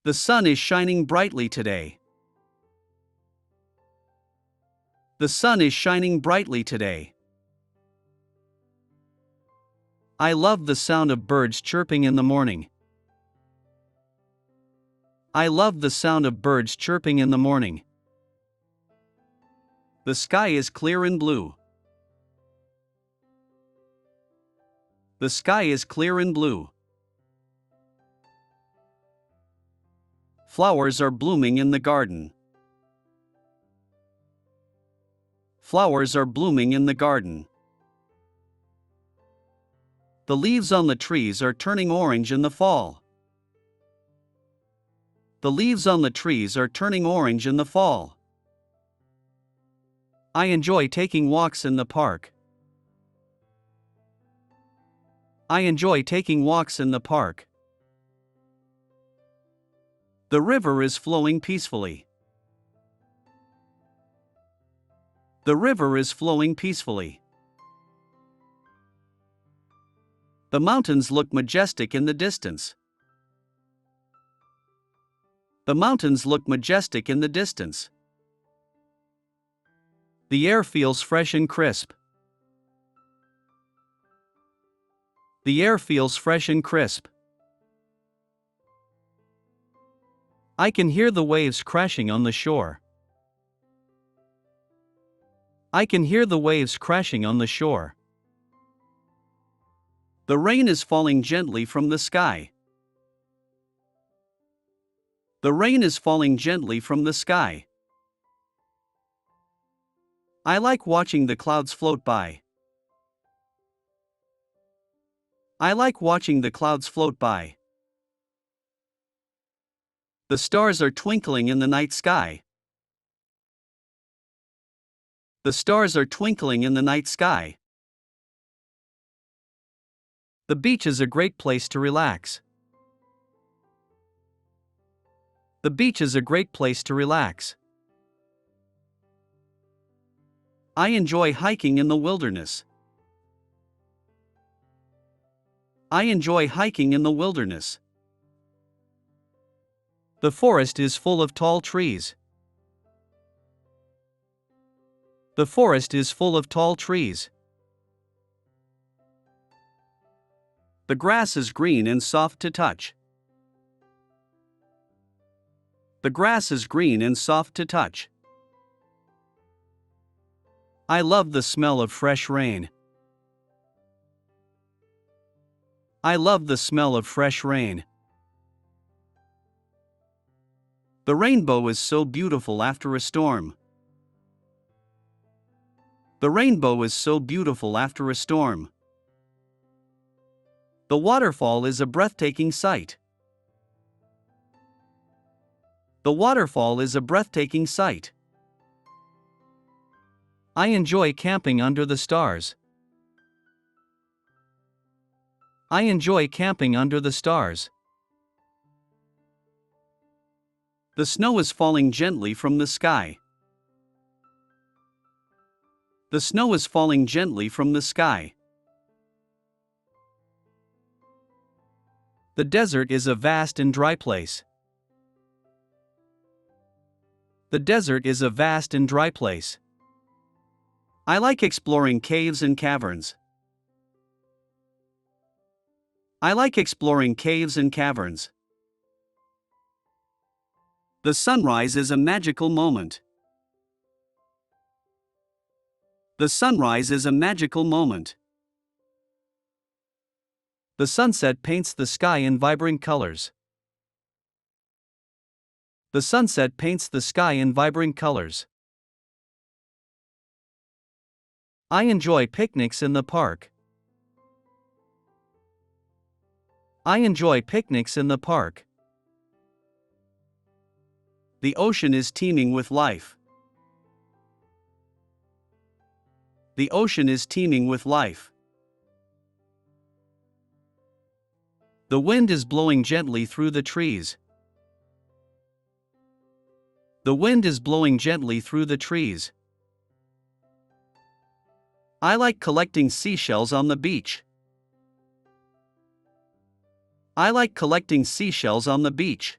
The sun is shining brightly today. The sun is shining brightly today. I love the sound of birds chirping in the morning. I love the sound of birds chirping in the morning. The sky is clear and blue. The sky is clear and blue. Flowers are blooming in the garden. Flowers are blooming in the garden. The leaves on the trees are turning orange in the fall. The leaves on the trees are turning orange in the fall. I enjoy taking walks in the park. I enjoy taking walks in the park. The river is flowing peacefully. The river is flowing peacefully. The mountains look majestic in the distance. The mountains look majestic in the distance. The air feels fresh and crisp. The air feels fresh and crisp. I can hear the waves crashing on the shore. I can hear the waves crashing on the shore. The rain is falling gently from the sky. The rain is falling gently from the sky. I like watching the clouds float by. I like watching the clouds float by. The stars are twinkling in the night sky. The stars are twinkling in the night sky. The beach is a great place to relax. The beach is a great place to relax. I enjoy hiking in the wilderness. I enjoy hiking in the wilderness. The forest is full of tall trees. The forest is full of tall trees. The grass is green and soft to touch. The grass is green and soft to touch. I love the smell of fresh rain. I love the smell of fresh rain. The rainbow is so beautiful after a storm. The rainbow is so beautiful after a storm. The waterfall is a breathtaking sight. The waterfall is a breathtaking sight. I enjoy camping under the stars. I enjoy camping under the stars. The snow is falling gently from the sky. The snow is falling gently from the sky. The desert is a vast and dry place. The desert is a vast and dry place. I like exploring caves and caverns. I like exploring caves and caverns. The sunrise is a magical moment. The sunrise is a magical moment. The sunset paints the sky in vibrant colors. The sunset paints the sky in vibrant colors. I enjoy picnics in the park. I enjoy picnics in the park. The ocean is teeming with life. The ocean is teeming with life. The wind is blowing gently through the trees. The wind is blowing gently through the trees. I like collecting seashells on the beach. I like collecting seashells on the beach.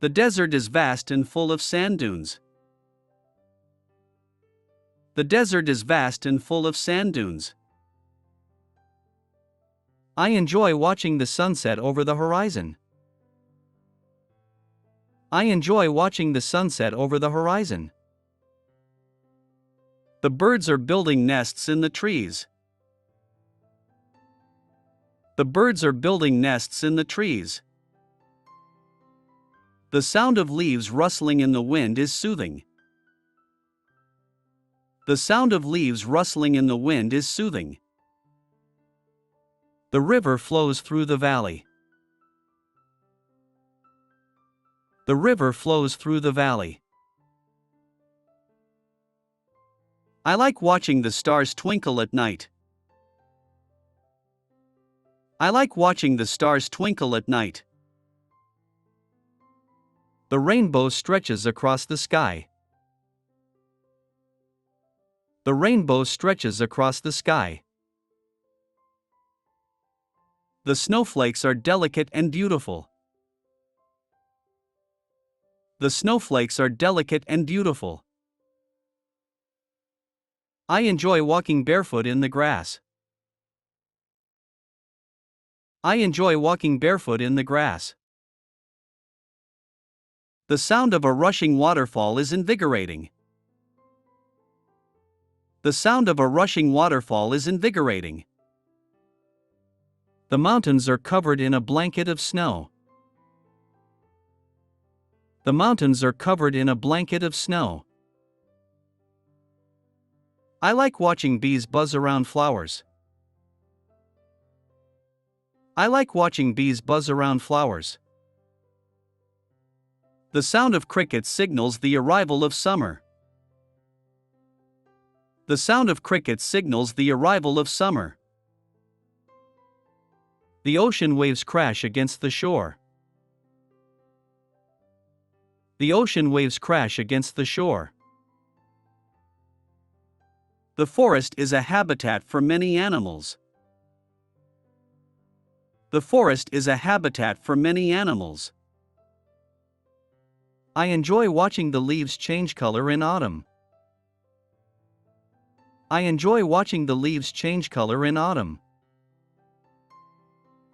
The desert is vast and full of sand dunes. The desert is vast and full of sand dunes. I enjoy watching the sunset over the horizon. I enjoy watching the sunset over the horizon. The birds are building nests in the trees. The birds are building nests in the trees. The sound of leaves rustling in the wind is soothing. The sound of leaves rustling in the wind is soothing. The river flows through the valley. The river flows through the valley. I like watching the stars twinkle at night. I like watching the stars twinkle at night. The rainbow stretches across the sky. The rainbow stretches across the sky. The snowflakes are delicate and beautiful. The snowflakes are delicate and beautiful. I enjoy walking barefoot in the grass. I enjoy walking barefoot in the grass. The sound of a rushing waterfall is invigorating. The sound of a rushing waterfall is invigorating. The mountains are covered in a blanket of snow. The mountains are covered in a blanket of snow. I like watching bees buzz around flowers. I like watching bees buzz around flowers. The sound of crickets signals the arrival of summer. The sound of crickets signals the arrival of summer. The ocean waves crash against the shore. The ocean waves crash against the shore. The forest is a habitat for many animals. The forest is a habitat for many animals. I enjoy watching the leaves change color in autumn. I enjoy watching the leaves change color in autumn.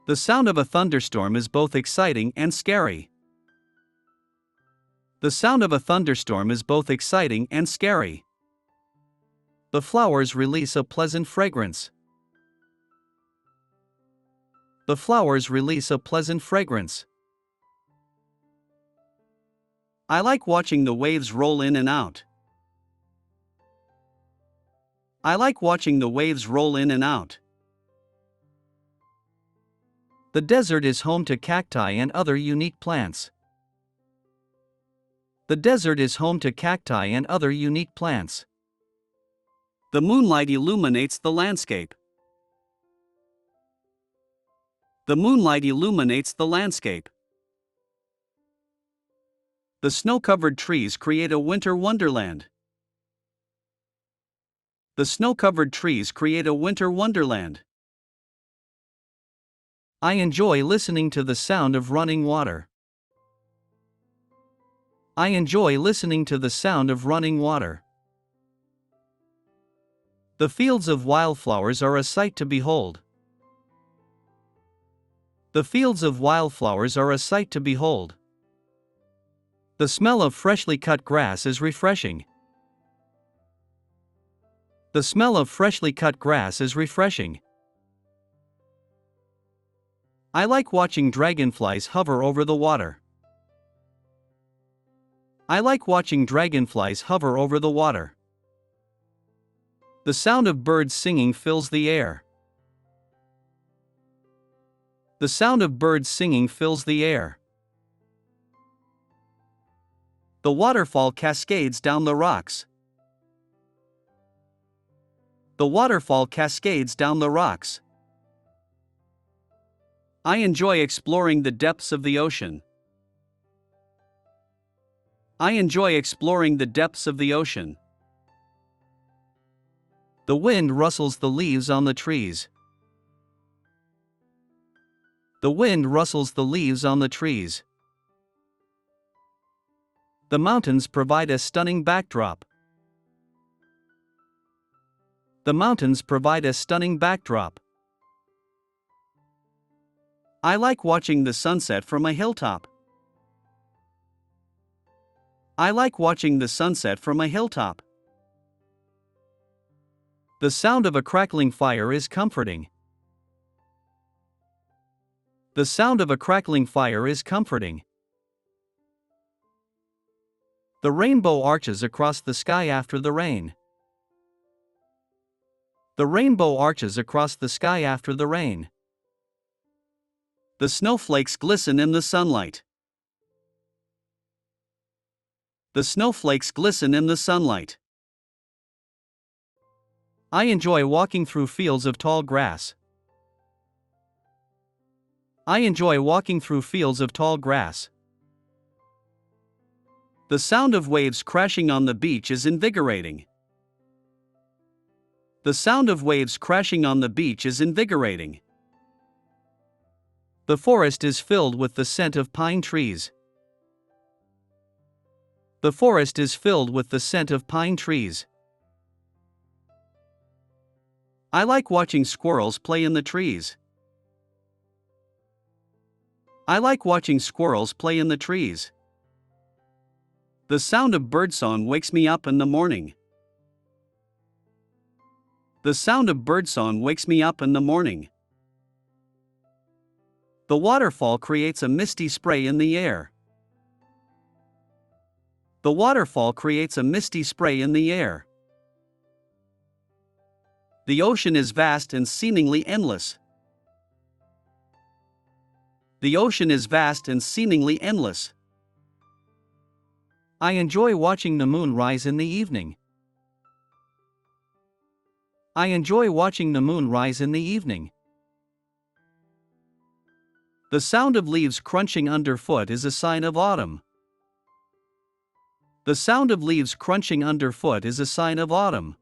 The sound of a thunderstorm is both exciting and scary. The sound of a thunderstorm is both exciting and scary. The flowers release a pleasant fragrance. The flowers release a pleasant fragrance. I like watching the waves roll in and out. I like watching the waves roll in and out. The desert is home to cacti and other unique plants. The desert is home to cacti and other unique plants. The moonlight illuminates the landscape. The moonlight illuminates the landscape. The snow-covered trees create a winter wonderland. The snow-covered trees create a winter wonderland. I enjoy listening to the sound of running water. I enjoy listening to the sound of running water. The fields of wildflowers are a sight to behold. The fields of wildflowers are a sight to behold. The smell of freshly cut grass is refreshing. The smell of freshly cut grass is refreshing. I like watching dragonflies hover over the water. I like watching dragonflies hover over the water. The sound of birds singing fills the air. The sound of birds singing fills the air. The waterfall cascades down the rocks. The waterfall cascades down the rocks. I enjoy exploring the depths of the ocean. I enjoy exploring the depths of the ocean. The wind rustles the leaves on the trees. The wind rustles the leaves on the trees. The mountains provide a stunning backdrop. The mountains provide a stunning backdrop. I like watching the sunset from a hilltop. I like watching the sunset from a hilltop. The sound of a crackling fire is comforting. The sound of a crackling fire is comforting. The rainbow arches across the sky after the rain. The rainbow arches across the sky after the rain. The snowflakes glisten in the sunlight. The snowflakes glisten in the sunlight. I enjoy walking through fields of tall grass. I enjoy walking through fields of tall grass. The sound of waves crashing on the beach is invigorating. The sound of waves crashing on the beach is invigorating. The forest is filled with the scent of pine trees. The forest is filled with the scent of pine trees. I like watching squirrels play in the trees. I like watching squirrels play in the trees. The sound of birdsong wakes me up in the morning. The sound of birdsong wakes me up in the morning. The waterfall creates a misty spray in the air. The waterfall creates a misty spray in the air. The ocean is vast and seemingly endless. The ocean is vast and seemingly endless. I enjoy watching the moon rise in the evening. I enjoy watching the moon rise in the evening. The sound of leaves crunching underfoot is a sign of autumn. The sound of leaves crunching underfoot is a sign of autumn.